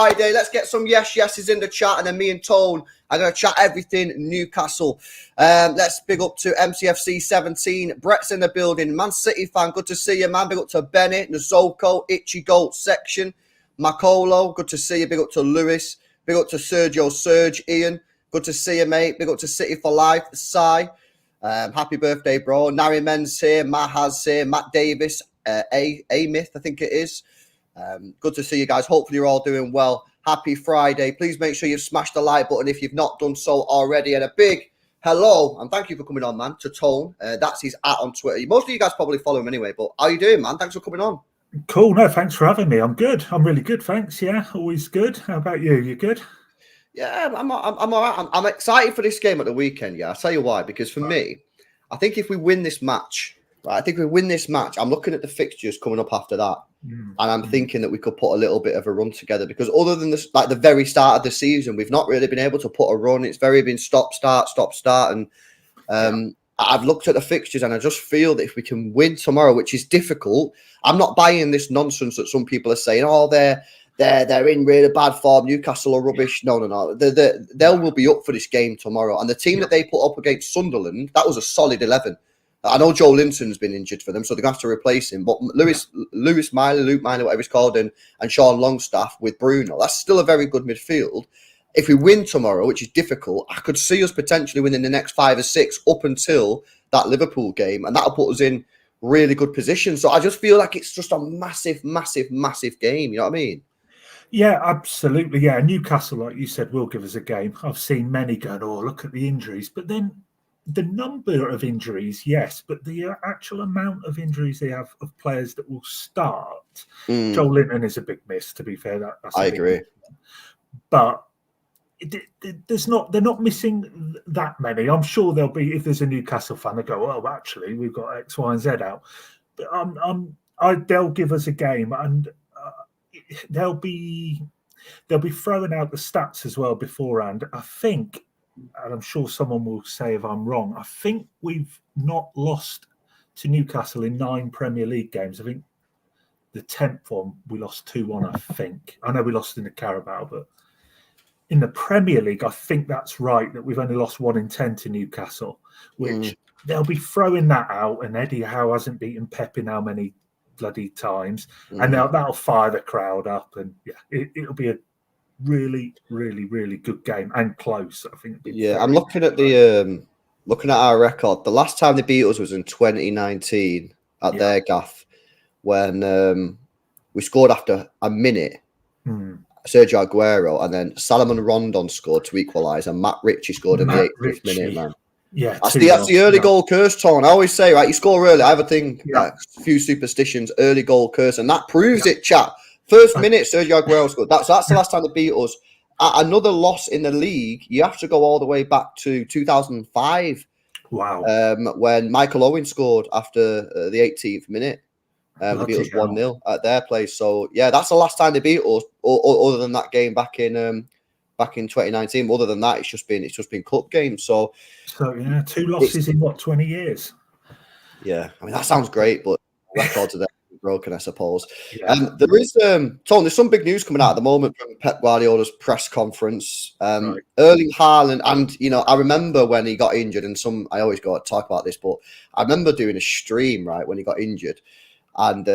Friday. Let's get some yeses in the chat, and then me and Tone are going to chat everything Newcastle. Let's big up to MCFC 17. Brett's in the building. Man City fan, good to see you, man. Big up to Benny, Nzoko, Itchy Goat section. Macolo, good to see you. Big up to Lewis. Big up to Sergio, Serge, Ian. Good to see you, mate. Big up to City for Life, Sai. Happy birthday, bro. Nari Men's here. Matt has here. Matt Davis. A-Myth, I think it is. Good to see you guys. Hopefully you're all doing well. Happy Friday. Please make sure you've smashed the like button if you've not done so already. And a big hello, and thank you for coming on, man, to Tone. That's his @ on Twitter. Most of you guys probably follow him anyway, but how you doing, man? Thanks for coming on. Cool. No, thanks for having me. I'm good. I'm really good, thanks. Yeah, always good. How about you? You good? Yeah, I'm all right. I'm excited for this game at the weekend, yeah. I'll tell you why. Because for me, I think if we win this match, right, I'm looking at the fixtures coming up after that. And I'm thinking that we could put a little bit of a run together, because other than this, like the very start of the season, we've not really been able to put a run. It's been stop, start. And I've looked at the fixtures and I just feel that if we can win tomorrow, which is difficult, I'm not buying this nonsense that some people are saying, oh, they're in really bad form. Newcastle are rubbish. No. They will be up for this game tomorrow. And the team that they put up against Sunderland, that was a solid 11. I know Joe Linton's been injured for them, so they're going to have to replace him. But Luke Miley, whatever he's called, and Sean Longstaff with Bruno, that's still a very good midfield. If we win tomorrow, which is difficult, I could see us potentially winning the next 5 or 6 up until that Liverpool game, and that'll put us in really good position. So I just feel like it's just a massive, massive, massive game. You know what I mean? Yeah, absolutely. Yeah, Newcastle, like you said, will give us a game. I've seen many going, oh, look at the injuries. But then the number of injuries, yes, but the actual amount of injuries they have of players that will start. Joe Linton is a big miss, to be fair. I agree. But they're not missing that many. I'm sure there'll be, if there's a Newcastle fan, they go, oh, actually, we've got X, Y, and Z out. But they'll give us a game, and they'll be throwing out the stats as well beforehand. I think, and I'm sure someone will say if I'm wrong, I think we've not lost to Newcastle in 9 Premier League games. I think the 10th one we lost 2-1, I think. I know we lost in the Carabao, but in the Premier League, I think that's right, that we've only lost 1 in 10 to Newcastle, which they'll be throwing that out. And Eddie Howe hasn't beaten Pep in how many bloody times. And that'll fire the crowd up. And yeah, it'll be a really, really, really good game and close. I think. Yeah, I'm looking at our record. The last time they beat us was in 2019 at their gaff, when we scored after a minute. Sergio Aguero, and then Salomon Rondon scored to equalise, and Matt Ritchie scored in the 80th minute, man. Yeah, that's the early goal curse, Tone. I always say, right, you score early. I have a thing, like a few superstitions, early goal curse, and that proves it, chat. First minute, Sergio Aguero scored. That's the last time they beat us. Another loss in the league, you have to go all the way back to 2005. Wow. When Michael Owen scored after the 18th minute. They beat us 1-0 at their place. So yeah, that's the last time they beat us. Other than that game back in 2019. Other than that, it's just been cup games. So yeah, 2 losses in 20 years. Yeah, I mean that sounds great, but records are broken, I suppose. Yeah. There is Tom, there's some big news coming out at the moment from Pep Guardiola's press conference. Erling Haaland, and I remember when he got injured, and I always got to talk about this, but I remember doing a stream right when he got injured. And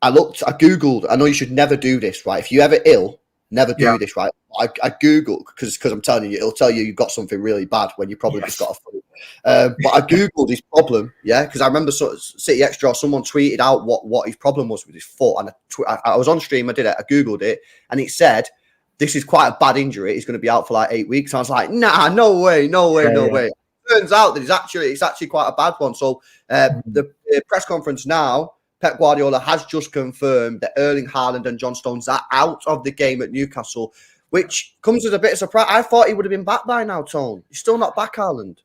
I Googled. I know you should never do this, right? If you're ever ill, never do this, right? I Googled, because I'm telling you, it'll tell you you've got something really bad when you probably just got a flu. But I Googled his problem, because I remember City Extra or someone tweeted out what his problem was with his foot. And I was on stream, I did it, I Googled it, and it said, this is quite a bad injury. He's going to be out for like 8 weeks. I was like, nah, no way. Turns out that it's actually quite a bad one. So the press conference now, Pep Guardiola has just confirmed that Erling Haaland and John Stones are out of the game at Newcastle, which comes as a bit of surprise. I thought he would have been back by now, Tone. He's still not back, Haaland.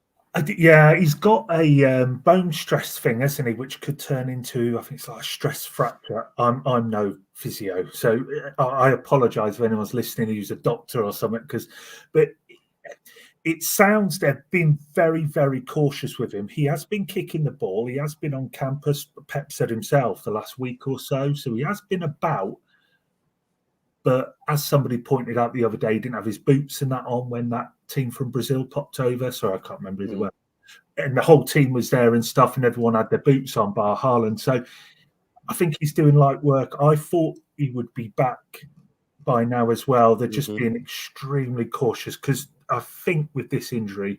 Yeah, he's got a bone stress thing, hasn't he, which could turn into, I think it's like a stress fracture. I'm no physio, so I apologise if anyone's listening who's a doctor or something, but it sounds they've been very, very cautious with him. He has been kicking the ball. He has been on campus, Pep said himself, the last week or so. So he has been about. But as somebody pointed out the other day, he didn't have his boots and that on when that team from Brazil popped over. Sorry, I can't remember who they were. And the whole team was there and stuff, and everyone had their boots on, bar Haaland. So I think he's doing light work. I thought he would be back by now as well. They're just being extremely cautious because I think with this injury,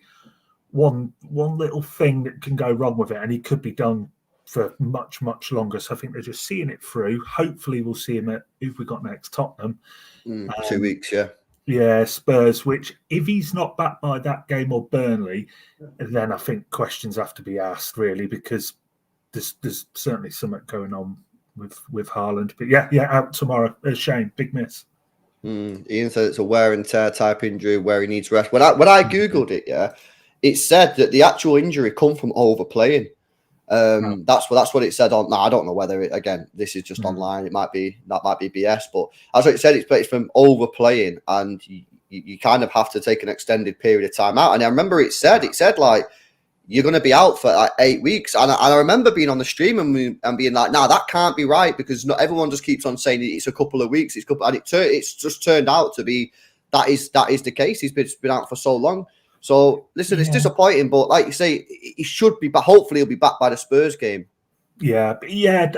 one little thing that can go wrong with it, and he could be done for much, much longer. So I think they're just seeing it through. Hopefully we'll see him at, who've we got next? Tottenham. 2 weeks, yeah. Yeah, Spurs, which if he's not back by that game or Burnley, then I think questions have to be asked, really, because there's certainly something going on with Haaland. But yeah, out tomorrow. A shame, big miss. Ian said it's a wear and tear type injury where he needs rest. When I Googled it, it said that the actual injury come from overplaying. That's what it said on. Now I don't know whether it, again, this is just online. That might be BS, but that's what it said. It's from overplaying, and you kind of have to take an extended period of time out. And I remember it said like you're going to be out for like 8 weeks. And I remember being on the stream and being like, nah, that can't be right, because not everyone just keeps on saying it's a couple of weeks. It's just turned out to be that is the case. He's been out for so long. So listen, it's disappointing, but like you say, he should be, but hopefully he'll be back by the Spurs game. Yeah,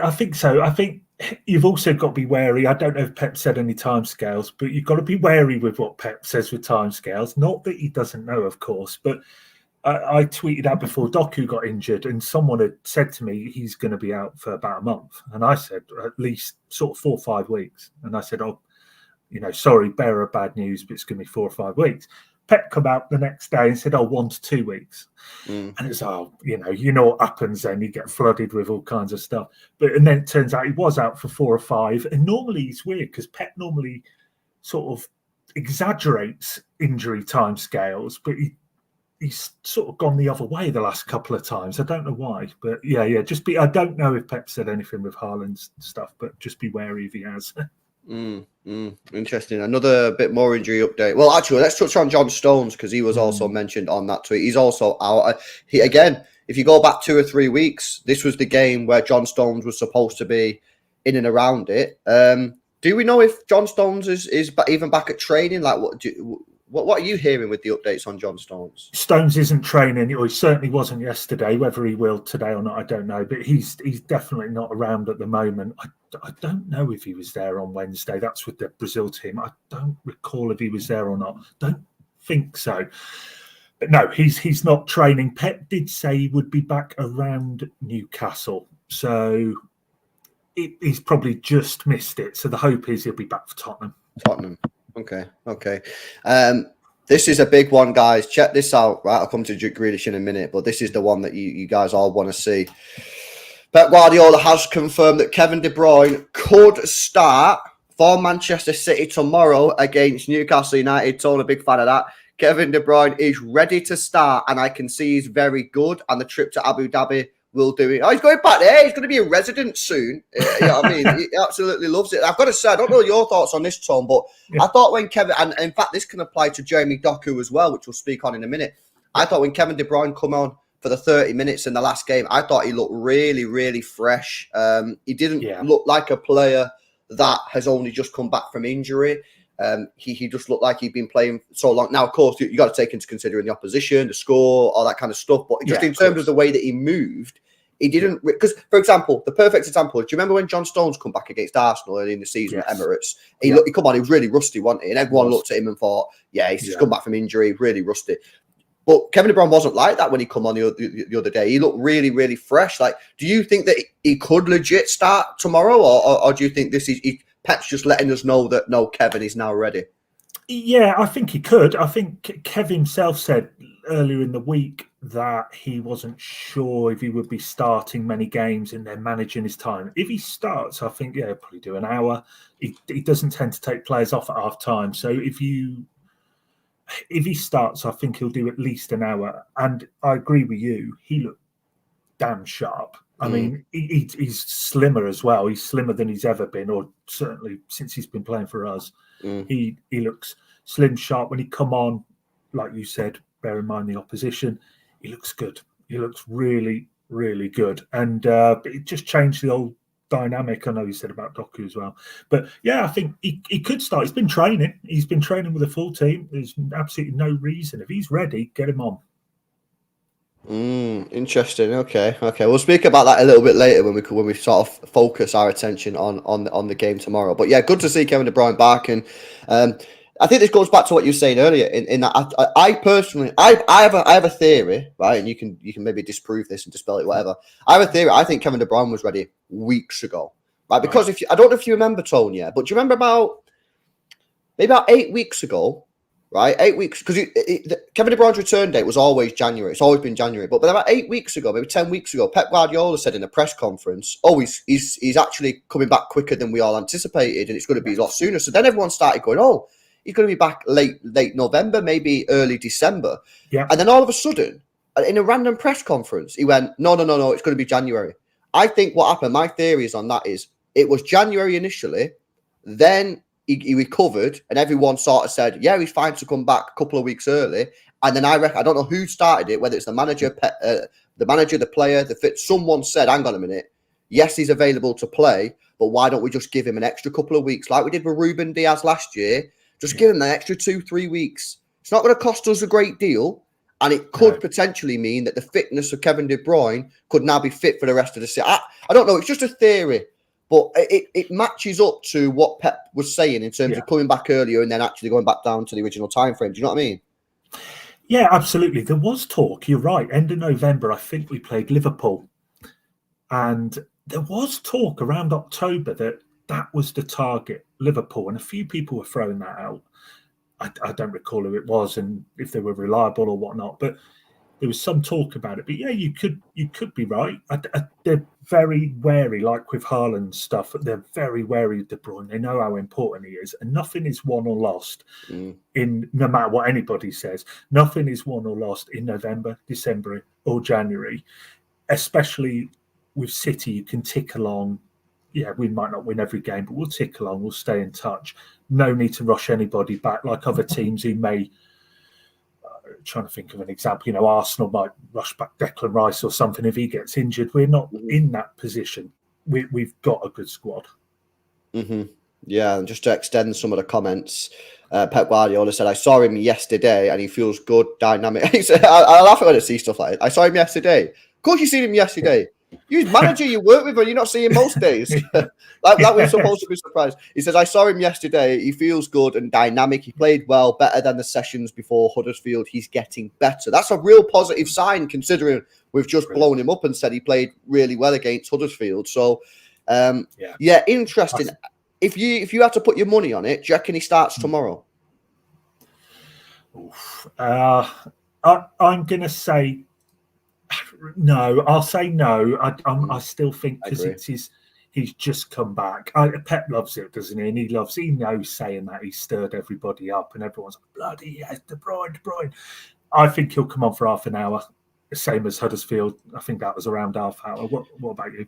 I think so. I think you've also got to be wary. I don't know if Pep said any timescales, but you've got to be wary with what Pep says with timescales. Not that he doesn't know, of course, but I tweeted out before Doku got injured, and someone had said to me he's going to be out for about a month, and I said at least sort of 4 or 5 weeks, and I said, sorry, bearer of bad news, but it's going to be 4 or 5 weeks. Pep come out the next day and said, 1 to 2 weeks. And it's, you know what happens then. You get flooded with all kinds of stuff. And then it turns out he was out for 4 or 5. And normally it's weird because Pep normally sort of exaggerates injury time scales, but he's sort of gone the other way the last couple of times. I don't know why. But I don't know if Pep said anything with Haaland's stuff, but just be wary if he has. Interesting. Another bit more injury update. Well, actually, let's touch on John Stones, because he was also mentioned on that tweet. He's also out. Again, if you go back 2 or 3 weeks, this was the game where John Stones was supposed to be in and around it. Do we know if John Stones is even back at training? Like, what are you hearing with the updates on John Stones? Stones isn't training, or he certainly wasn't yesterday. Whether he will today or not, I don't know. But he's definitely not around at the moment. I don't know if he was there on Wednesday. That's with the Brazil team. I don't recall if he was there or not. Don't think so. But no, he's not training. Pep did say he would be back around Newcastle. So he's probably just missed it. So the hope is he'll be back for Tottenham. Okay. This is a big one, guys. Check this out. Right, I'll come to Grealish in a minute, but this is the one that you guys all want to see. Pep Guardiola has confirmed that Kevin De Bruyne could start for Manchester City tomorrow against Newcastle United. Tony, a big fan of that. Kevin De Bruyne is ready to start, and I can see he's very good. And the trip to Abu Dhabi will do it. Oh, he's going back there. He's going to be a resident soon. You know what I mean? He absolutely loves it. I've got to say, I don't know your thoughts on this, Tom, but I thought when Kevin, and in fact, this can apply to Jeremy Doku as well, which we'll speak on in a minute. I thought when Kevin De Bruyne come on for the 30 minutes in the last game, I thought he looked really, really fresh. He didn't look like a player that has only just come back from injury. He just looked like he'd been playing so long. Now, of course, you got to take into consideration the opposition, the score, all that kind of stuff. But just in terms of the way that he moved, he didn't. Because, for example, the perfect example. Do you remember when John Stones come back against Arsenal early in the season at Emirates? He come on, he was really rusty, wasn't he? And everyone looked at him and thought, he's just come back from injury, really rusty. But Kevin De Bruyne wasn't like that when he come on the other day. He looked really, really fresh. Like, do you think that he could legit start tomorrow, or do you think this is Pep's just letting us know that no, Kevin is now ready? Yeah, I think he could. I think Kev himself said earlier in the week that he wasn't sure if he would be starting many games and then managing his time. If he starts, I think he'll probably do an hour. He doesn't tend to take players off at half time. So if he starts, I think he'll do at least an hour. And I agree with you. He looked damn sharp. I mean, he's slimmer as well. He's slimmer than he's ever been, or certainly since he's been playing for us. He looks slim, sharp. When he come on, like you said, bear in mind the opposition, he looks good. He looks really, really good. And it just changed the old dynamic. I know you said about Doku as well, but yeah, I think he could start. He's been training. He's been training with a full team. There's absolutely no reason. If he's ready, get him on. Interesting. Okay. We'll speak about that a little bit later when we sort of focus our attention on the game tomorrow. But yeah, good to see Kevin De Bruyne back, and I think this goes back to what you were saying earlier. In that, I personally, I have a theory, right? And you can maybe disprove this and dispel it, whatever. I have a theory. I think Kevin De Bruyne was ready weeks ago, right? Because I don't know if you remember, Tone, yeah, but do you remember maybe about 8 weeks ago? Right, 8 weeks, because Kevin De Bruyne's return date was always January. It's always been January. But about 8 weeks ago, maybe 10 weeks ago, Pep Guardiola said in a press conference, he's actually coming back quicker than we all anticipated, and it's going to be a lot sooner. So then everyone started going, he's going to be back late November, maybe early December. Yeah. And then all of a sudden, in a random press conference, he went, no, it's going to be January. I think what happened, my theories on that is, it was January initially, then he recovered, and everyone sort of said, yeah, he's fine to come back a couple of weeks early. And then I don't know who started it, whether it's the manager, the player, the fit. Someone said, hang on a minute, yes, he's available to play, but why don't we just give him an extra couple of weeks like we did with Ruben Diaz last year? Just give him an extra 2-3 weeks. It's not going to cost us a great deal, and it could potentially mean that the fitness of Kevin De Bruyne could now be fit for the rest of the season. I don't know. It's just a theory. But it matches up to what Pep was saying in terms of coming back earlier and then actually going back down to the original time frame. Do you know what I mean? Yeah, absolutely. There was talk. You're right. End of November, I think we played Liverpool. And there was talk around October that was the target, Liverpool. And a few people were throwing that out. I don't recall who it was and if they were reliable or whatnot. But there was some talk about it, but yeah, you could be right. They're very wary, like with Haaland stuff. They're very wary of De Bruyne. They know how important he is, and nothing is won or lost in no matter what anybody says. Nothing is won or lost in November, December, or January. Especially with City, you can tick along. Yeah, we might not win every game, but we'll tick along. We'll stay in touch. No need to rush anybody back like other teams who may. Trying to think of an example, Arsenal might rush back Declan Rice or something if he gets injured. We're not in that position. We've got a good squad. Yeah, and just to extend some of the comments, Pep Guardiola said, I saw him yesterday and he feels good, dynamic. He said, I laugh when I see stuff like that. I saw him yesterday. Of course you seen him yesterday. You're his manager, you work with him, you're not seeing him most days. like we're supposed to be surprised. He says, I saw him yesterday. He feels good and dynamic. He played well, better than the sessions before Huddersfield. He's getting better. That's a real positive sign, considering we've just blown him up and said he played really well against Huddersfield. So, interesting. If you had to put your money on it, do you reckon he starts tomorrow? I'm going to say no. I'll say no. I still think because he's just come back. Pep loves it, doesn't he? And he knows saying that. He stirred everybody up, and everyone's like, bloody yes, De Bruyne. I think he'll come on for half an hour, same as Huddersfield. I think that was around half hour. What about you?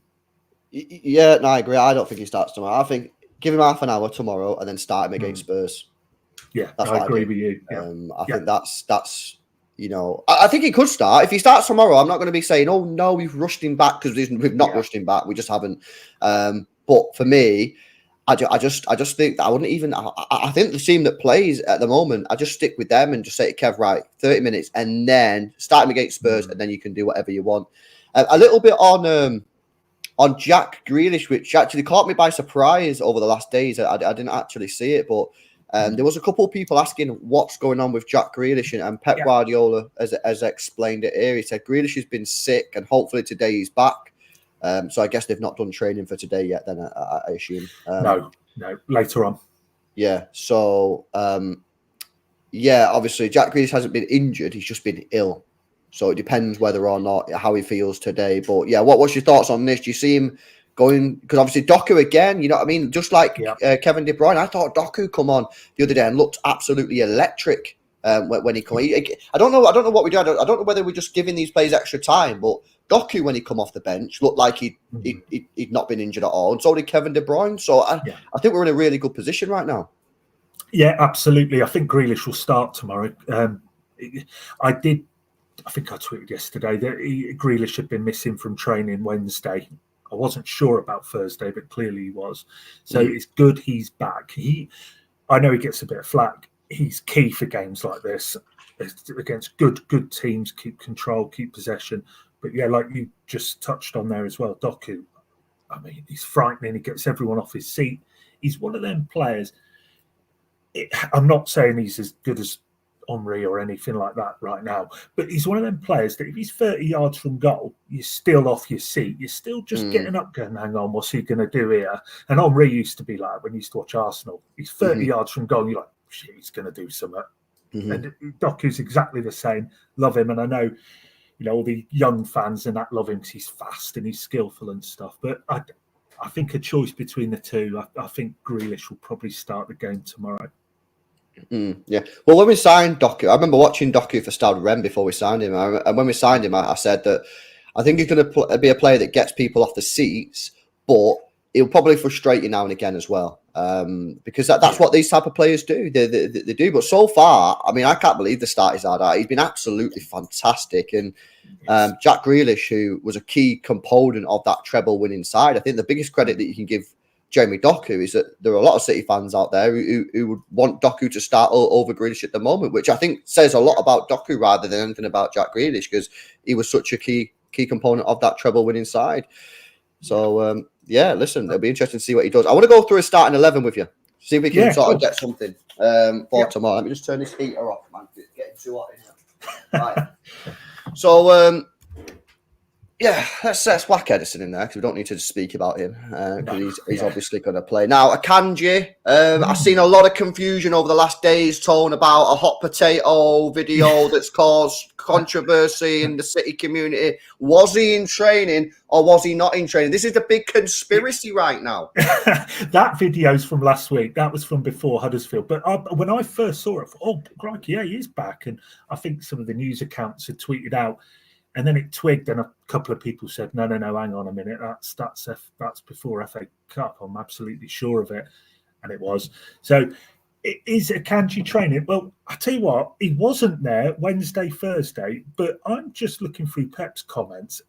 Yeah, no, I agree. I don't think he starts tomorrow. I think give him half an hour tomorrow and then start him against Spurs. Yeah, I agree with you. Yeah. I think that's. I think he could start. If he starts tomorrow, I'm not going to be saying, oh, no, we've rushed him back, because we've not rushed him back. We just haven't. But for me, I just think that I wouldn't even. I think the team that plays at the moment, I just stick with them and just say to Kev, right, 30 minutes, and then start him against Spurs, and then you can do whatever you want. A little bit on Jack Grealish, which actually caught me by surprise over the last days. I didn't actually see it, but there was a couple of people asking what's going on with Jack Grealish, and Pep Guardiola has explained it here. He said Grealish has been sick, and hopefully today he's back. So I guess they've not done training for today yet. Then I assume no, later on. Yeah. So obviously Jack Grealish hasn't been injured; he's just been ill. So it depends whether or not how he feels today. But yeah, what's your thoughts on this? Do you see him going? Because obviously Doku again, you know what I mean? Just like Kevin De Bruyne, I thought Doku come on the other day and looked absolutely electric when he come. I don't know what we do. I don't know whether we're just giving these players extra time, but Doku, when he come off the bench, looked like he'd not been injured at all, and so did Kevin De Bruyne. So I think we're in a really good position right now. Yeah, absolutely. I think Grealish will start tomorrow. I think I tweeted yesterday that Grealish had been missing from training Wednesday I wasn't sure about Thursday, but clearly he was. So it's good he's back. I know he gets a bit of flack. He's key for games like this against good teams. Keep control, keep possession. But yeah, like you just touched on there as well, Doku. I mean, he's frightening. He gets everyone off his seat. He's one of them players. I'm not saying he's as good as Henry or anything like that right now, but he's one of them players that if he's 30 yards from goal, you're still off your seat. You're still just getting up going, hang on, what's he going to do here? And Henry used to be like, when you used to watch Arsenal, he's 30 yards from goal, you're like, shit, he's going to do something. And Doku's exactly the same. Love him. And I know, all the young fans and that love him because he's fast and he's skillful and stuff. But I think a choice between the two, I think Grealish will probably start the game tomorrow. Yeah. Well, when we signed Doku, I remember watching Doku for Stade Rennes before we signed him. And when we signed him, I said that I think he's going to be a player that gets people off the seats, but he'll probably frustrate you now and again as well. Because that's what these type of players do. They do. But so far, I mean, I can't believe the start he's had. He's been absolutely fantastic. And Jack Grealish, who was a key component of that treble winning side, I think the biggest credit that you can give Jeremy Doku is that there are a lot of City fans out there who would want Doku to start over Grealish at the moment, which I think says a lot about Doku rather than anything about Jack Grealish, because he was such a key component of that treble winning side. So, listen, it'll be interesting to see what he does. I want to go through a starting 11 with you, see if we can sort of get something for tomorrow. Let me just turn this heater off, man. It's getting too hot in here. Right. So, let's whack Edison in there because we don't need to speak about him because he's obviously going to play. Now, Akanji, I've seen a lot of confusion over the last days, Tone, about a hot potato video that's caused controversy in the City community. Was he in training or was he not in training? This is the big conspiracy right now. That video's from last week. That was from before Huddersfield. But when I first saw it, crikey, he is back. And I think some of the news accounts had tweeted out. And then it twigged, and a couple of people said, "No, hang on a minute. That's before FA Cup. I'm absolutely sure of it," and it was. So, is Akanji training? Well, I tell you what, he wasn't there Wednesday, Thursday, but I'm just looking through Pep's comments,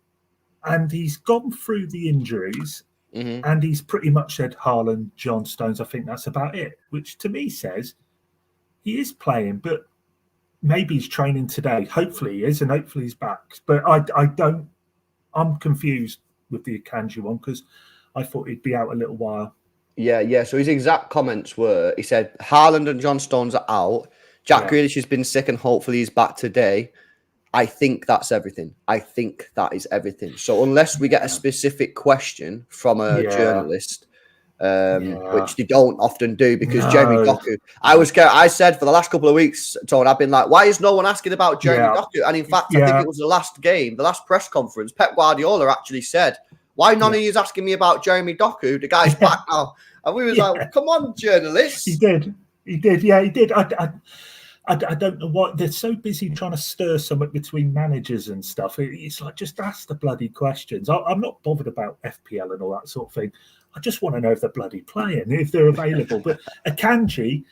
and he's gone through the injuries, and he's pretty much said Haaland, John Stones. I think that's about it, which to me says he is playing, but maybe he's training today. Hopefully he is, and hopefully he's back. But I'm confused with the Akanji one because I thought he'd be out a little while. Yeah. So his exact comments were, he said, Haaland and John Stones are out. Jack Grealish has been sick and hopefully he's back today. I think that's everything. I think that is everything. So unless we get a specific question from a journalist, which they don't often do because Jeremy Doku, I said for the last couple of weeks, Tony, I've been like, why is no one asking about Jeremy Doku? And in fact, I think it was the last game, the last press conference, Pep Guardiola actually said, why none of you is asking me about Jeremy Doku? The guy's back now. And we was like, come on, journalists. He did. Yeah, he did. I don't know what they're so busy trying to stir something between managers and stuff. It's like, just ask the bloody questions. I'm not bothered about FPL and all that sort of thing. I just want to know if they're bloody playing, if they're available. But Akanji,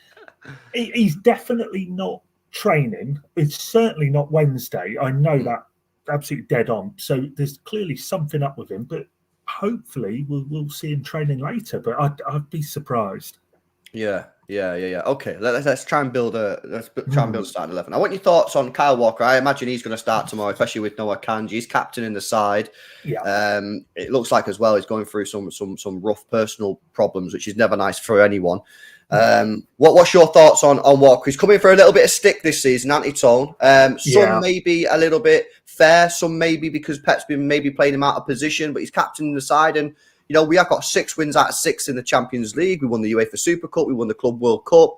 he's definitely not training. It's certainly not Wednesday. I know that absolutely dead on. So there's clearly something up with him. But hopefully we'll see him training later. But I'd be surprised. Yeah. Okay, let's try and build a starting 11. I want your thoughts on Kyle Walker. I imagine he's going to start tomorrow, especially with Noah Akanji. He's captain in the side. Yeah. It looks like as well he's going through some rough personal problems, which is never nice for anyone. What's your thoughts on Walker? He's coming for a little bit of stick this season, anti-tone. Some maybe a little bit fair, some maybe because Pep's been maybe playing him out of position, but he's captain in the side and. We have got 6 wins out of 6 in the Champions League. We won the UEFA Super Cup. We won the Club World Cup.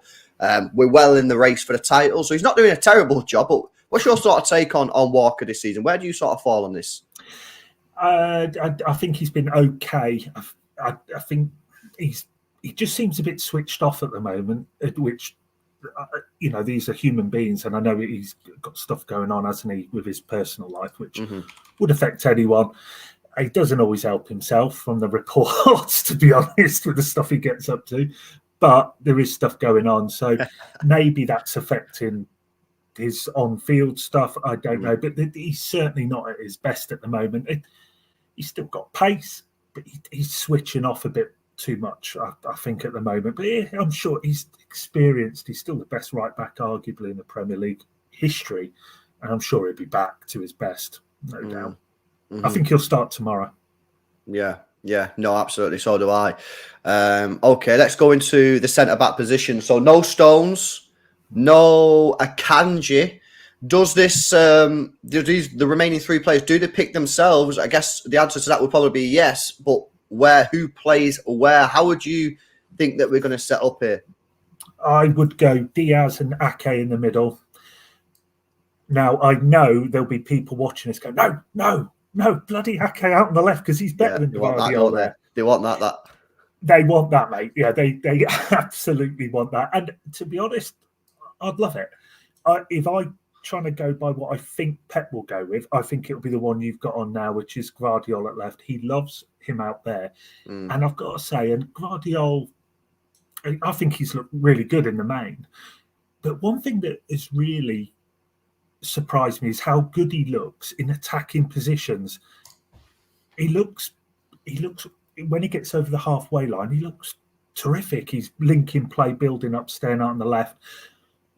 We're well in the race for the title. So he's not doing a terrible job. But what's your sort of take on Walker this season? Where do you sort of fall on this? I think he's been okay. I think he just seems a bit switched off at the moment, which, these are human beings. And I know he's got stuff going on, hasn't he, with his personal life, which would affect anyone. He doesn't always help himself from the reports, to be honest, with the stuff he gets up to. But there is stuff going on. So maybe that's affecting his on-field stuff. I don't know. But he's certainly not at his best at the moment. He's still got pace. but he's switching off a bit too much, I think, at the moment. But yeah, I'm sure he's experienced. He's still the best right back, arguably, in the Premier League history. And I'm sure he'll be back to his best, no doubt. I think he'll start tomorrow. Yeah, no, absolutely. So do I. Okay, let's go into the centre-back position. So no Stones, no Akanji. Does this, the remaining three players, do they pick themselves? I guess the answer to that would probably be yes, but who plays where? How would you think that we're going to set up here? I would go Diaz and Ake in the middle. Now, I know there'll be people watching this go, no, bloody Ake out on the left because he's better than Guardiola there. They want that. They want that, mate. Yeah, they absolutely want that. And to be honest, I'd love it. If I trying to go by what I think Pep will go with, I think it'll be the one you've got on now, which is Guardiola at left. He loves him out there. And I've got to say, and Guardiola, I think he's looked really good in the main. But one thing that has really surprised me is how good he looks in attacking positions. He looks when he gets over the halfway line, he looks terrific. He's linking play, building up, staying out on the left.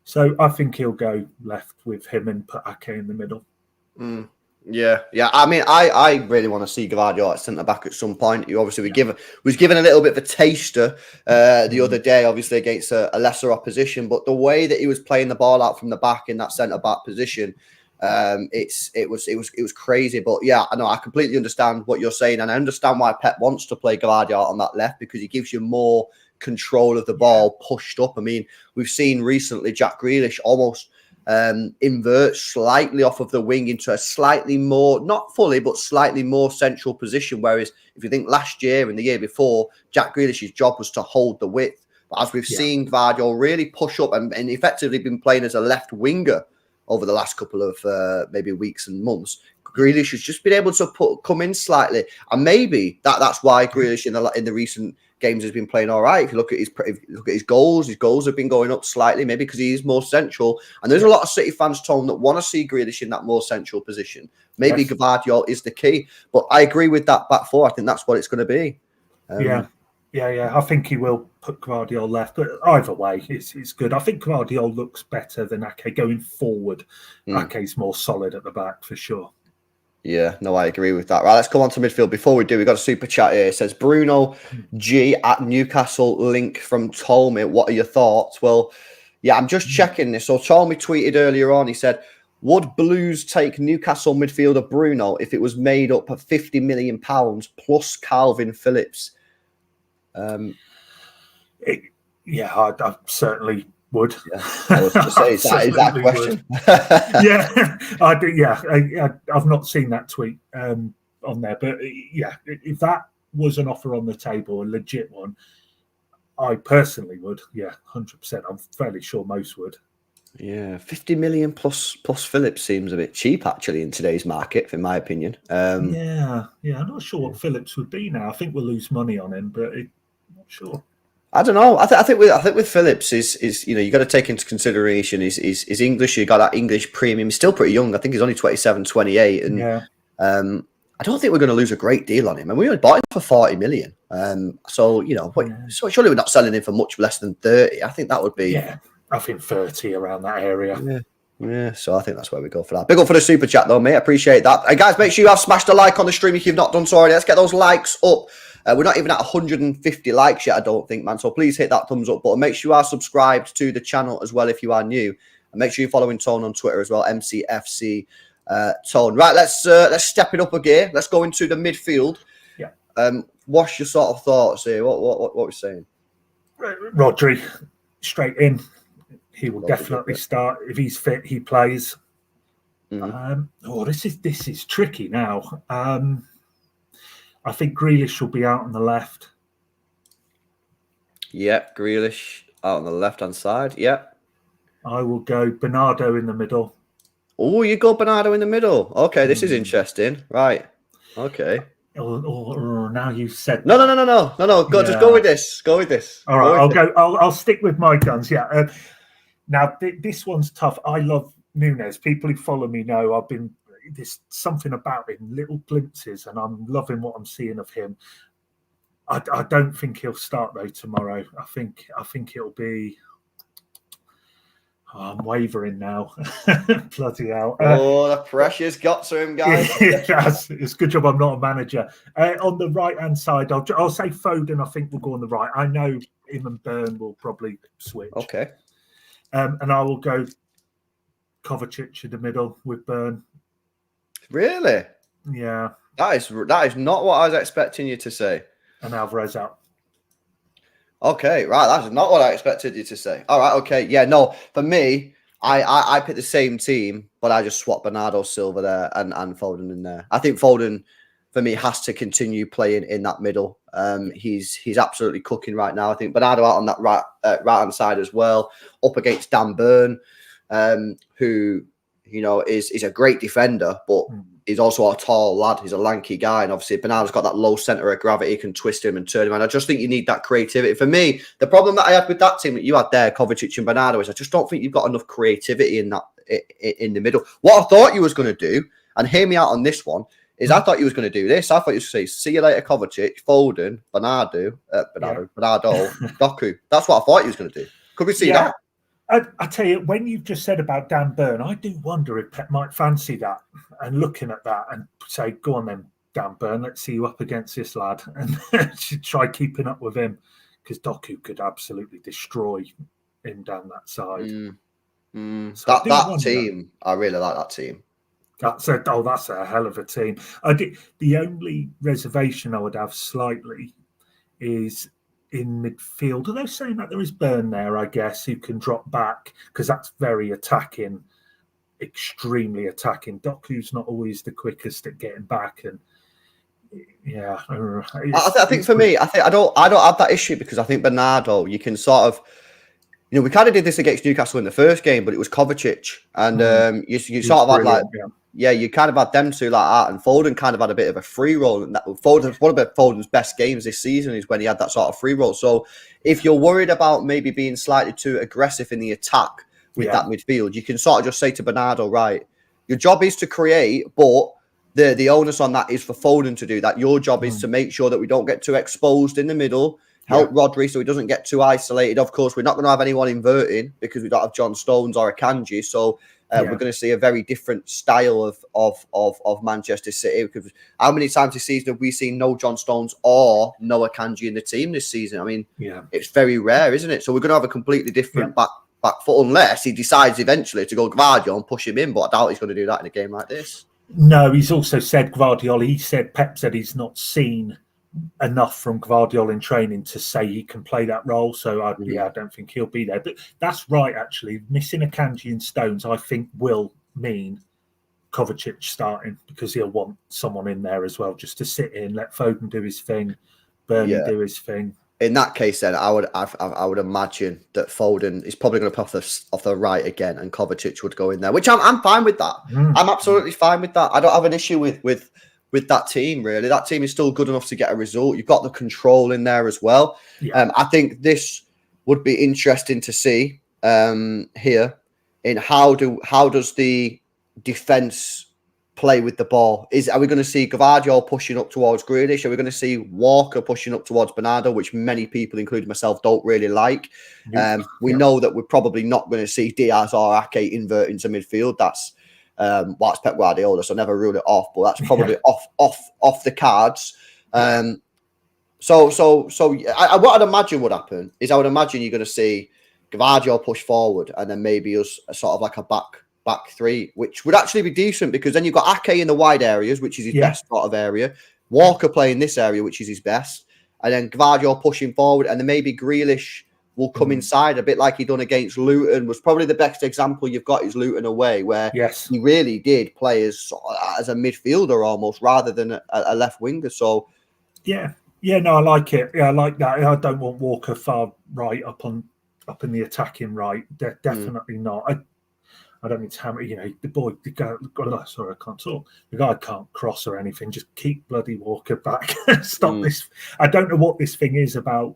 So I think he'll go left with him and put Ake in the middle. Yeah. I mean, I really want to see Guardiola at centre back at some point. He obviously was given a little bit of a taster the other day, obviously against a lesser opposition. But the way that he was playing the ball out from the back in that centre back position, it was crazy. But yeah, I know, I completely understand what you're saying, and I understand why Pep wants to play Guardiola on that left, because he gives you more control of the ball pushed up. I mean, we've seen recently Jack Grealish almost invert slightly off of the wing into a slightly more, not fully, but slightly more central position. Whereas if you think last year and the year before, Jack Grealish's job was to hold the width. But as we've seen Guardiola really push up and effectively been playing as a left winger over the last couple of maybe weeks and months, Grealish has just been able to come in slightly, and maybe that's why Grealish in the recent games has been playing all right. If you look at his goals have been going up slightly, maybe because he is more central. And there's a lot of City fans, Tom, that want to see Grealish in that more central position. Maybe Guardiola is the key, but I agree with that back four. I think that's what it's going to be. Yeah. I think he will put Guardiola left, but either way, it's good. I think Guardiola looks better than Ake going forward. Ake's more solid at the back for sure. Yeah, no, I agree with that. Right, let's come on to midfield. Before we do, we've got a super chat here. It says, Bruno G at Newcastle, link from Tolmy. What are your thoughts? Well, yeah, I'm just checking this. So Tolmy tweeted earlier on, he said, would Blues take Newcastle midfielder Bruno if it was made up of £50 million plus Calvin Phillips? I certainly would. Yeah, I was to say, is that a question? I do. Yeah, I've not seen that tweet on there, but yeah, if that was an offer on the table, a legit one, I personally would. Yeah, 100%. I'm fairly sure most would. Yeah, 50 million plus Phillips seems a bit cheap actually in today's market, in my opinion. I'm not sure what Phillips would be now. I think we'll lose money on him, but I'm not sure. I don't know. I think with Phillips is you got to take into consideration is English. You got that English premium. He's still pretty young. I think he's only 27, 28, and I don't think we're going to lose a great deal on him. And we only bought him for 40 million. So surely we're not selling him for much less than 30. I think that would be. Yeah, I think 30 around that area. Yeah, so I think that's where we go for that. Big up for the super chat though, mate. I appreciate that. Hey guys, make sure you have smashed a like on the stream if you've not done so already. Let's get those likes up. We're not even at 150 likes yet, I don't think, man. So please hit that thumbs up button. Make sure you are subscribed to the channel as well if you are new. And make sure you're following Tone on Twitter as well, MCFC Tone. Right, let's step it up a gear. Let's go into the midfield. Yeah. What's your sort of thoughts here? What we're saying? Rodri, straight in. He will definitely start. If he's fit, he plays. This is tricky now. I think Grealish will be out on the left. Yep, Grealish out on the left-hand side. Yep. I will go Bernardo in the middle. Oh, you go Bernardo in the middle. Okay, this is interesting. Right. Okay. Now you said no. Go, just go with this. Go with this. All right, I'll stick with my guns. Yeah. Now this one's tough. I love Nunes. People who follow me know there's something about him, little glimpses, and I'm loving what I'm seeing of him. I don't think he'll start though tomorrow. I think it'll be. I'm wavering now. Bloody hell. The pressure's got to him, guys. It's a good job I'm not a manager. On the right-hand side, I'll say Foden, I think, will go on the right. I know him and Burn will probably switch. Okay. And I will go Kovacic in the middle with Burn. Really? Yeah. That is not what I was expecting you to say. And Alvarez out. Okay, right. That's not what I expected you to say. All right, okay. Yeah, no, for me, I picked the same team, but I just swapped Bernardo Silva there and Foden in there. I think Foden, for me, has to continue playing in that middle. He's absolutely cooking right now. I think Bernardo out on that right-hand side as well, up against Dan Burn, who, is a great defender, but he's also a tall lad. He's a lanky guy. And obviously, Bernardo's got that low centre of gravity. He can twist him and turn him. And I just think you need that creativity. For me, the problem that I had with that team that you had there, Kovacic and Bernardo, is I just don't think you've got enough creativity in the middle. What I thought you was going to do, and hear me out on this one, is I thought you was going to do this. I thought you was going to say, see you later, Kovacic, Foden, Bernardo, Doku. That's what I thought you was going to do. Could we see that? I tell you, when you've just said about Dan Burn, I do wonder if Pep might fancy that and looking at that and say, go on then, Dan Burn, let's see you up against this lad and try keeping up with him, because Doku could absolutely destroy him down that side. So that team, I really like that team. That's a hell of a team. The only reservation I would have slightly is in midfield. Are they saying that there is Burn there, I guess, who can drop back, because that's very attacking, extremely attacking. Doku's not always the quickest at getting back, and I think for me, I don't have that issue, because I think Bernardo, you can sort of, we kind of did this against Newcastle in the first game, but it was Kovacic, and you sort of had like. Yeah, you kind of had them two like that, and Foden kind of had a bit of a free roll. And one of Foden's best games this season is when he had that sort of free roll. So if you're worried about maybe being slightly too aggressive in the attack with that midfield, you can sort of just say to Bernardo, right, your job is to create, but the onus on that is for Foden to do that. Your job is to make sure that we don't get too exposed in the middle, help Rodri so he doesn't get too isolated. Of course, we're not going to have anyone inverting because we don't have John Stones or Akanji, so we're going to see a very different style of Manchester City. Because how many times this season have we seen no John Stones or no Akanji in the team this season? I mean, it's very rare, isn't it? So we're going to have a completely different back foot, unless he decides eventually to go Gvardiol and push him in. But I doubt he's going to do that in a game like this. No, he's also said Gvardiol. Pep said he's not seen enough from Gvardiol in training to say he can play that role. So I don't think he'll be there. But that's right, actually. Missing Akanji and Stones, I think, will mean Kovacic starting, because he'll want someone in there as well, just to sit in, let Foden do his thing, Burnley do his thing. In that case, then I would imagine that Foden is probably going to put off the right again, and Kovacic would go in there, which I'm fine with that. I'm absolutely fine with that. I don't have an issue with that team, really. That team is still good enough to get a result. You've got the control in there as well. I think this would be interesting to see here in how does the defence play with the ball? Are we going to see Gvardiol pushing up towards Grealish? Are we going to see Walker pushing up towards Bernardo, which many people, including myself, don't really like? We know that we're probably not going to see Diaz or Ake invert into midfield. That's it's Pep Guardiola, so never rule it off, but that's probably off the cards. So what I'd imagine would happen is, I would imagine you're going to see Gvardiol push forward, and then maybe us sort of like a back three, which would actually be decent, because then you've got Ake in the wide areas, which is his best sort of area. Walker playing this area, which is his best, and then Gvardiol pushing forward, and then maybe Grealish will come inside, a bit like he done against Luton. Was probably the best example you've got is Luton away, where he really did play as a midfielder almost, rather than a left winger. So no, I like it. I like that. I don't want Walker far right up in the attacking right. Definitely not. I don't mean to hammer. The guy. Sorry, I can't talk. The guy can't cross or anything. Just keep bloody Walker back. Stop this. I don't know what this thing is about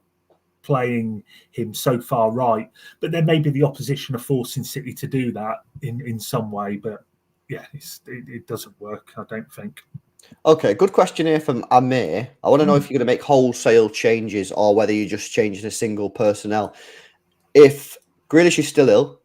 playing him so far right, but then maybe the opposition are forcing City to do that in some way. But it doesn't work, I don't think. Okay, good question here from Amir. I want to know if you're going to make wholesale changes or whether you're just changing a single personnel. If Grealish is still ill,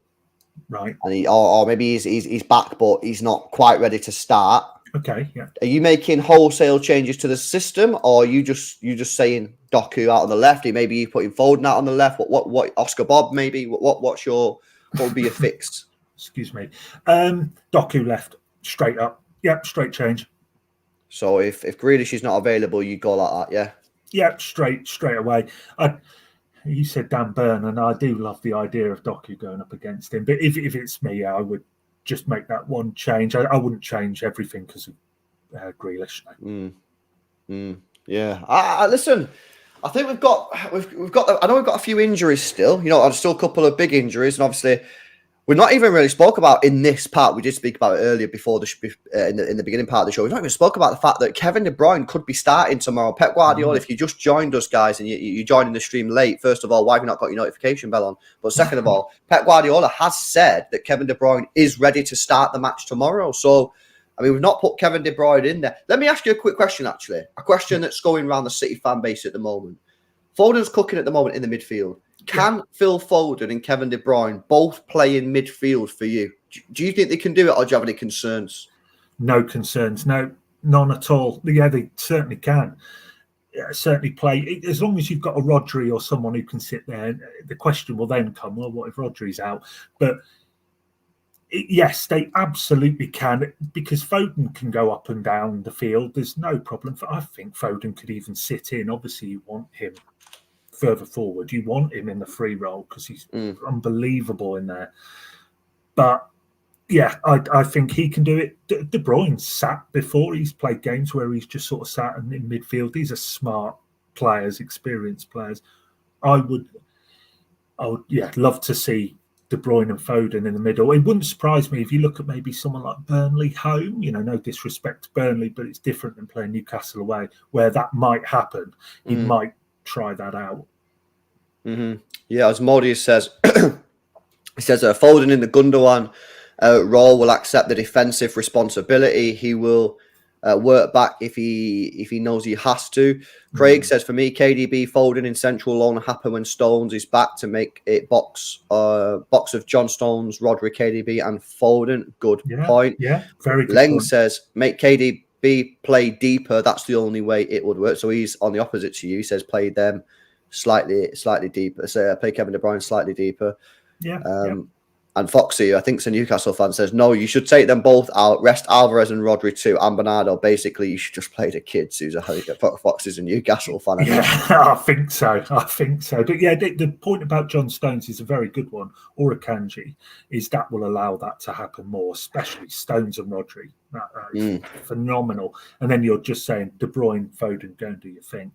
right, and or maybe he's back, but he's not quite ready to start. Okay, yeah. Are you making wholesale changes to the system, or are you just saying Doku out on the left? Maybe you putting Foden out on the left. What Oscar Bob maybe? What would be your fix? Excuse me. Doku left straight up. Yep, straight change. So if Grealish is not available, you go like that, yeah. Yep, straight away. You said Dan Burn, and I do love the idea of Doku going up against him. But if it's me, I would just make that one change. I wouldn't change everything because of Grealish. Yeah. Listen, I think we've got. I know we've got a few injuries still. There's still a couple of big injuries, and obviously we're not even really spoke about in this part. We did speak about it earlier before in the beginning part of the show. We've not even spoke about the fact that Kevin De Bruyne could be starting tomorrow. Pep Guardiola, if you just joined us, guys, and you're joining the stream late, first of all, why have you not got your notification bell on? But second of all, Pep Guardiola has said that Kevin De Bruyne is ready to start the match tomorrow. So, I mean, we've not put Kevin De Bruyne in there. Let me ask you a quick question, actually. A question that's going around the City fan base at the moment. Foden's cooking at the moment in the midfield. Can Phil Foden and Kevin De Bruyne both play in midfield for you? Do you think they can do it, or do you have any concerns? No concerns. No, none at all. Yeah, they certainly can. Certainly play. As long as you've got a Rodri or someone who can sit there, the question will then come, well, what if Rodri's out? But yes, they absolutely can, because Foden can go up and down the field. There's no problem. I think Foden could even sit in. Obviously, you want him further forward. You want him in the free role because he's unbelievable in there. But yeah, I think he can do it. De Bruyne sat before. He's played games where he's just sort of sat in midfield. These are smart players, experienced players. I would love to see De Bruyne and Foden in the middle. It wouldn't surprise me if you look at maybe someone like Burnley home. No disrespect to Burnley, but it's different than playing Newcastle away, where that might happen. He might try that out. Yeah, as Modius says, he says Foden in the Gundogan role will accept the defensive responsibility. He will work back if he knows he has to. Craig says, for me, KDB, Foden in central alone happen when Stones is back to make it box of John Stones, Rodri, KDB, and Foden. Good point. Yeah, very good Leng point. says, make KDB play deeper. That's the only way it would work. So he's on the opposite to you. He says, play them slightly deeper. So play Kevin De Bruyne slightly deeper. Yeah. And Foxy, I think it's a Newcastle fan, says, no, you should take them both out. Rest Alvarez and Rodri too. And Bernardo, basically, you should just play the kids. Foxy's a Newcastle fan. I think so. But yeah, the point about John Stones is a very good one, or Akanji, is that will allow that to happen more, especially Stones and Rodri. That is phenomenal. And then you're just saying, De Bruyne, Foden, go and do your thing.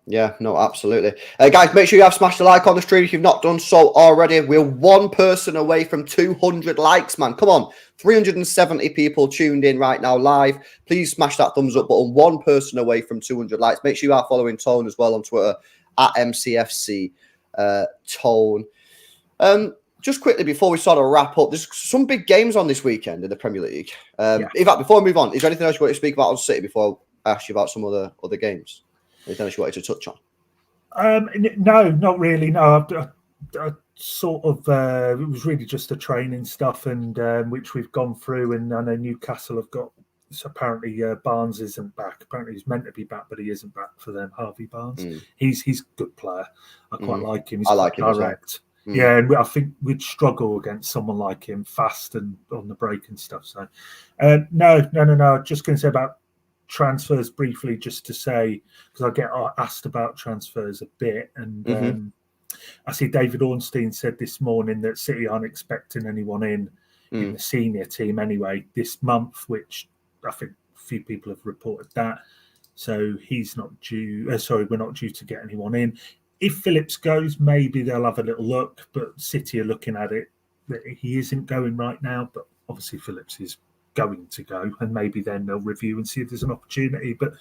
Yeah, no, absolutely. Guys, make sure you have smashed the like on the stream if you've not done so already. We're one person away from 200 likes, man. Come on. 370 people tuned in right now live. Please smash that thumbs up button. One person away from 200 likes. Make sure you are following Tone as well on Twitter at MCFC Tone. Just quickly before we sort of wrap up, there's some big games on this weekend in the Premier League. In fact, before we move on, is there anything else you want to speak about on City before I ask you about some other games? Anything else you wanted to touch on? No, not really. No, I sort of it was really just the training stuff, and which we've gone through. And I know Newcastle have got. So apparently Barnes isn't back. Apparently he's meant to be back, but he isn't back for them. Harvey Barnes. He's a good player. I quite like him. He's like him direct. Well. Yeah, and I think we'd struggle against someone like him, fast and on the break and stuff. So no. Just going to say about transfers briefly, just to say, because I get asked about transfers a bit, and I see David Ornstein said this morning that City aren't expecting anyone in the senior team anyway this month, which I think a few people have reported that. So he's not due. We're not due to get anyone in. If Phillips goes, maybe they'll have a little look, but City are looking at it that he isn't going right now. But obviously Phillips is going to go, and maybe then they'll review and see if there's an opportunity. But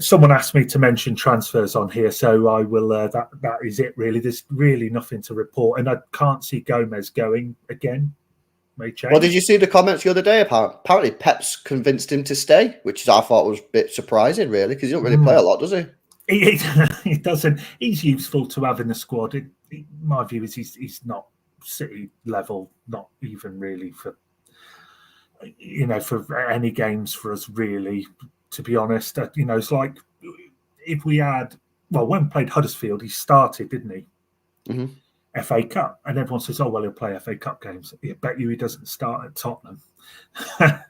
someone asked me to mention transfers on here, so I will. That is it really. There's really nothing to report, and I can't see Gomez going again. may change. Well, did you see the comments the other day? Apparently, Pep's convinced him to stay, which I thought was a bit surprising, really, because he don't really play a lot, does he? He doesn't. He's useful to have in the squad. My view is he's not City level, not even really for any games for us, really. To be honest, it's like if we had, when we played Huddersfield, he started, didn't he? Mm-hmm. FA Cup, and everyone says, "Oh well, he'll play FA Cup games." I bet you he doesn't start at Tottenham.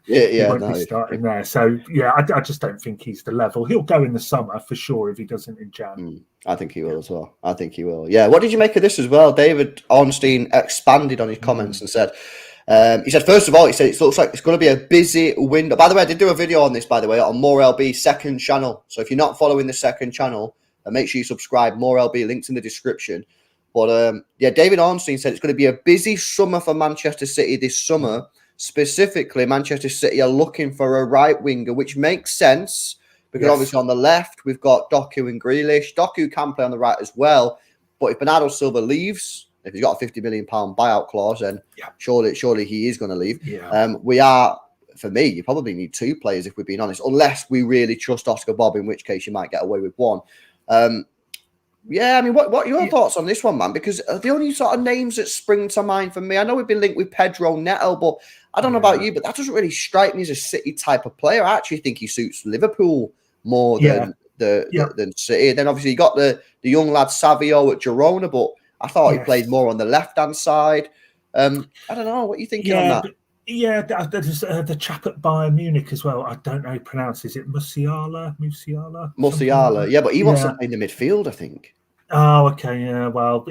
He won't be starting there. So I just don't think he's the level. He'll go in the summer for sure if he doesn't in Jan. I think he will as well. I think he will. Yeah. What did you make of this as well? David Ornstein expanded on his comments and said, he said, first of all, he said it looks like it's going to be a busy window. By the way, I did do a video on this, by the way, on More LB's second channel. So if you're not following the second channel, make sure you subscribe. More LB, links in the description. But David Ornstein said it's going to be a busy summer for Manchester City this summer. Specifically, Manchester City are looking for a right winger, which makes sense because obviously on the left, we've got Doku and Grealish. Doku can play on the right as well. But if Bernardo Silva leaves, if he's got a £50 million buyout clause, then surely he is going to leave. For me, you probably need two players, if we're being honest, unless we really trust Oscar Bob, in which case you might get away with one. What are your thoughts on this one, man? Because the only sort of names that spring to mind for me, I know we've been linked with Pedro Neto, but I don't know about you, but that doesn't really strike me as a City type of player. I actually think he suits Liverpool more than City. And then obviously you got the young lad Savio at Girona, but I thought he played more on the left-hand side. I don't know. What are you thinking on that? There's the chap at Bayern Munich as well. I don't know how he pronounces it. Musiala. Yeah, but he wants to play in the midfield, I think. Oh, okay. Yeah, well,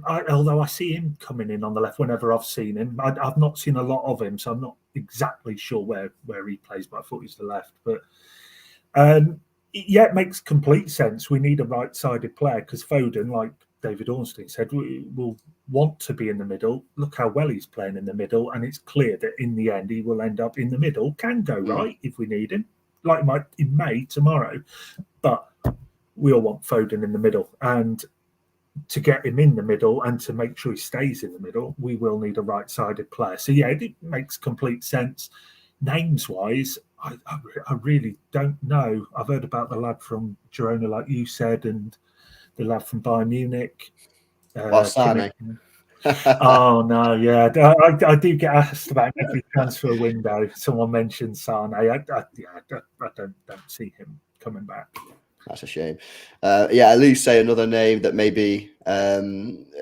although I see him coming in on the left whenever I've seen him. I've not seen a lot of him, so I'm not exactly sure where he plays, but I thought he's the left. But it makes complete sense. We need a right-sided player because Foden, like David Ornstein said, will want to be in the middle. Look how well he's playing in the middle, and it's clear that in the end he will end up in the middle. Can go right if we need him, like in May tomorrow. But we all want Foden in the middle, and to get him in the middle and to make sure he stays in the middle, we will need a right-sided player. So it makes complete sense. Names-wise, I really don't know. I've heard about the lad from Girona, like you said, and the lad from Bayern Munich. Sane. Oh no, I do get asked about every transfer window. Someone mentions Sane. I don't see him coming back. That's a shame. At least say another name that maybe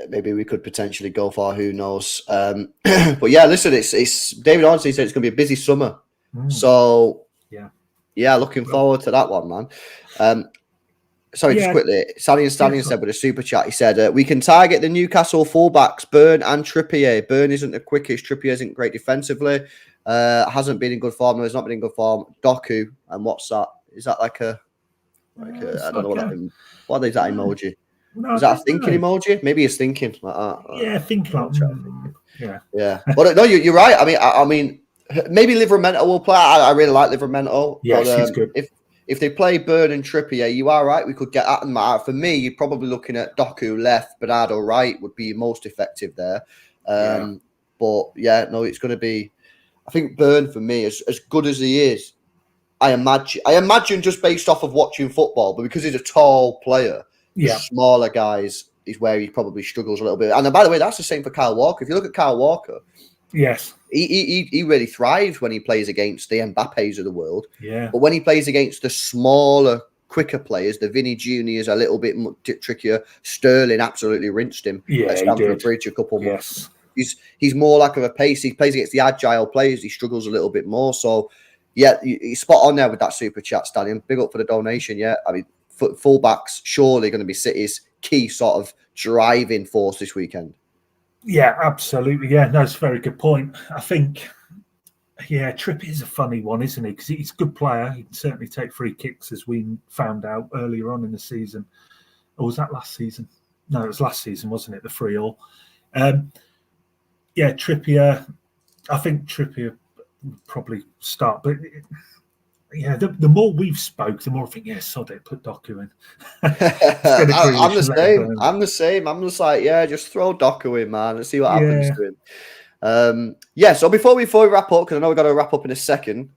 we could potentially go for. Who knows? But listen, it's David Ornstein said it's going to be a busy summer. So looking forward to that one, man. Just quickly, Sally and Stallion said with a super chat, he said, we can target the Newcastle fullbacks, Burn and Trippier. Burn isn't the quickest, Trippier isn't great defensively, hasn't been in good form, no, he's not been in good form. Doku, and what's that? Is that like a I don't know what is that emoji? No, is that a thinking emoji? Maybe he's thinking like that. Thinking. Yeah. But no, you're right. I mean, maybe Livramento will play. I really like Livramento. Yes, he's good. If they play Burn and Trippier, you are right. We could get at them. For me, you're probably looking at Doku left, Bernardo right would be most effective there. But it's going to be. I think Burn for me, as good as he is, I imagine just based off of watching football, but because he's a tall player, the smaller guys is where he probably struggles a little bit. And by the way, that's the same for Kyle Walker. If you look at Kyle Walker, yes, he really thrives when he plays against the Mbappes of the world. Yeah, but when he plays against the smaller, quicker players, the Vinny Juniors a little bit trickier. Sterling absolutely rinsed him at Stamford Bridge a couple months. He's more like of a pace. He plays against the agile players. He struggles a little bit more. So. Yeah, he's spot on there with that super chat, Stallion. Big up for the donation. Yeah, I mean, fullbacks surely going to be City's key sort of driving force this weekend. Yeah, absolutely. Yeah, no, it's a very good point. I think, Trippier is a funny one, isn't he? Because he's a good player. He can certainly take free kicks, as we found out earlier on in the season. Or was that last season? No, it was last season, wasn't it? The 3-3. Trippier. I think Trippier probably start, but the more we've spoke, the more I think sod it, put Doku in. I'm the same. I'm just like just throw Doku in, man, and see what happens to him. So before we wrap up, because I know we've got to wrap up in a second,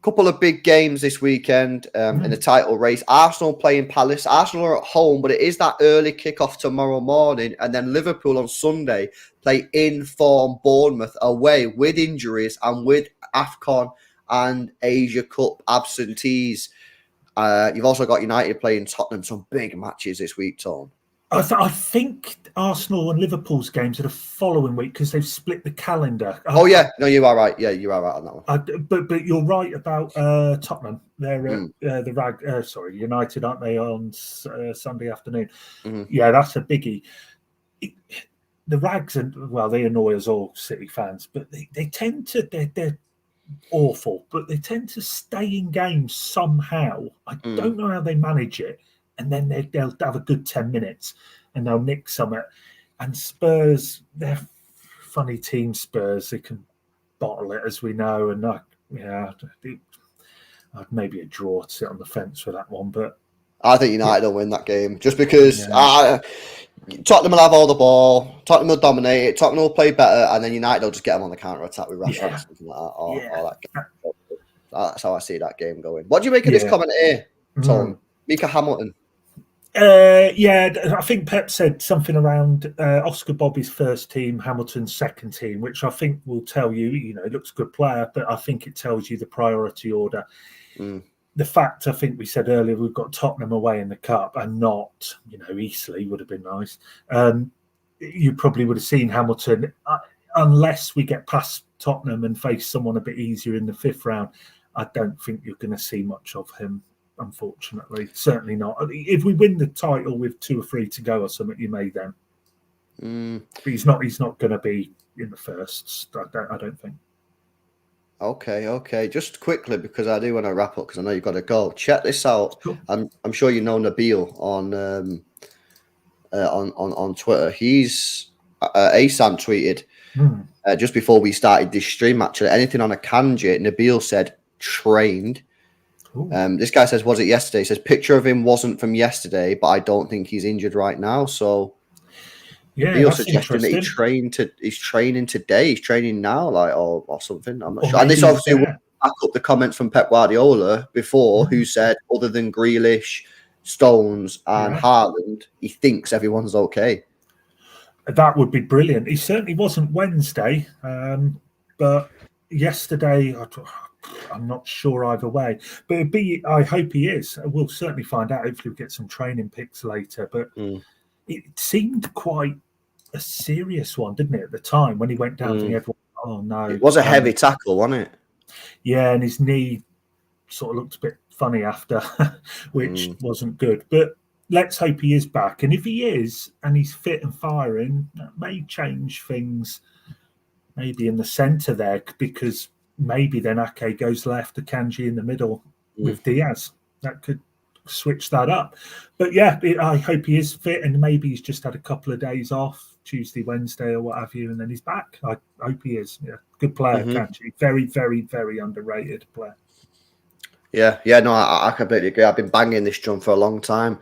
couple of big games this weekend in the title race. Arsenal playing Palace. Arsenal are at home, but it is that early kickoff tomorrow morning, and then Liverpool on Sunday play in form Bournemouth away with injuries and with AFCON and Asia Cup absentees. You've also got United playing Tottenham. Some big matches this week, Tone. I think Arsenal and Liverpool's games are the following week because they've split the calendar. No, you are right. Yeah, you are right on that one. But you're right about Tottenham. They're United, aren't they, on Sunday afternoon? Mm-hmm. Yeah, that's a biggie. The Rags, they annoy us all, City fans, but they tend to, they're awful, but they tend to stay in games somehow. I don't know how they manage it. And then they'll have a good 10 minutes and they'll nick something. And Spurs, they're funny team, Spurs. They can bottle it, as we know. And maybe a draw to sit on the fence for that one. But I think United will win that game just because Tottenham will have all the ball. Tottenham will dominate it. Tottenham will play better. And then United will just get them on the counter-attack with Rashford or something like that. Or that game. That's how I see that game going. What do you make of this comment here, Tom? Mika Hamilton. I think Pep said something around Oscar Bobby's first team, Hamilton's second team, which I think will tell you, he looks a good player, but I think it tells you the priority order. The fact, I think we said earlier, we've got Tottenham away in the cup and not, Eastleigh would have been nice. You probably would have seen Hamilton, unless we get past Tottenham and face someone a bit easier in the fifth round. I don't think you're going to see much of him. Unfortunately, certainly not. If we win the title with 2 or 3 to go or something, you may then. But he's not going to be in the first. I don't think. Okay. Just quickly, because I do want to wrap up because I know you've got to go. Check this out. Cool. I'm sure you know Nabil on Twitter. He's Asan tweeted just before we started this stream. Actually, anything on a Kanji, Nabil said trained. This guy says, was it yesterday? He says, picture of him wasn't from yesterday, but I don't think he's injured right now. So he's suggesting that he's training today. He's training now, or something. I'm not sure. And this obviously will back up the comments from Pep Guardiola before, who said, other than Grealish, Stones, and Haaland, he thinks everyone's okay. That would be brilliant. He certainly wasn't Wednesday, but yesterday, I'm not sure either way, but I hope he is. We'll certainly find out. Hopefully, we'll get some training pics later. But it seemed quite a serious one, didn't it, at the time when he went down? To everyone, oh no, it was a heavy tackle, wasn't it? Yeah, and his knee sort of looked a bit funny after, which wasn't good. But let's hope he is back. And if he is, and he's fit and firing, that may change things. Maybe in the centre there, because maybe then Ake goes left, Akanji in the middle with Diaz. That could switch that up. But I hope he is fit, and maybe he's just had a couple of days off, Tuesday, Wednesday, or what have you, and then he's back. I hope he is. Yeah, good player, Akanji. Very, very, very underrated player. No, I completely agree. I've been banging this drum for a long time.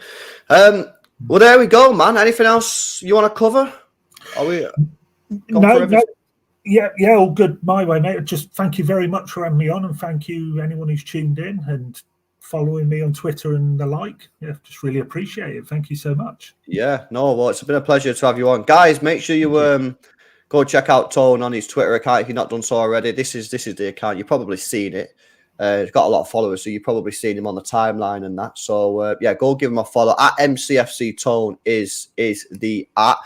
Well, there we go, man. Anything else you want to cover? Are we? No. Yeah, all good my way, mate. Just thank you very much for having me on, and thank you anyone who's tuned in and following me on Twitter and the like. Yeah, just really appreciate it. Thank you so much. Yeah, no, well, it's been a pleasure to have you on. Guys, make sure you go check out Tone on his Twitter account if you've not done so already. This is the account. You've probably seen it. He's got a lot of followers, so you've probably seen him on the timeline and that. So, go give him a follow. At MCFC Tone is the @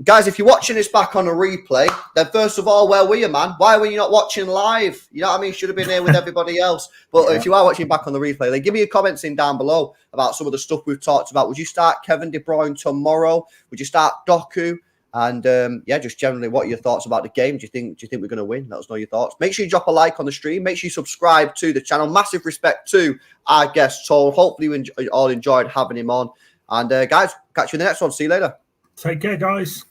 guys, if you're watching this back on a replay, then first of all, where were you, man? Why were you not watching live? You know what I mean? Should have been here with everybody else. But if you are watching back on the replay, then give me your comments in down below about some of the stuff we've talked about. Would you start Kevin De Bruyne tomorrow? Would you start Doku? And just generally, what are your thoughts about the game? Do you think we're going to win? Let us know your thoughts. Make sure you drop a like on the stream. Make sure you subscribe to the channel. Massive respect to our guest, Tone. Hopefully, you all enjoyed having him on. And guys, catch you in the next one. See you later. Take care, guys.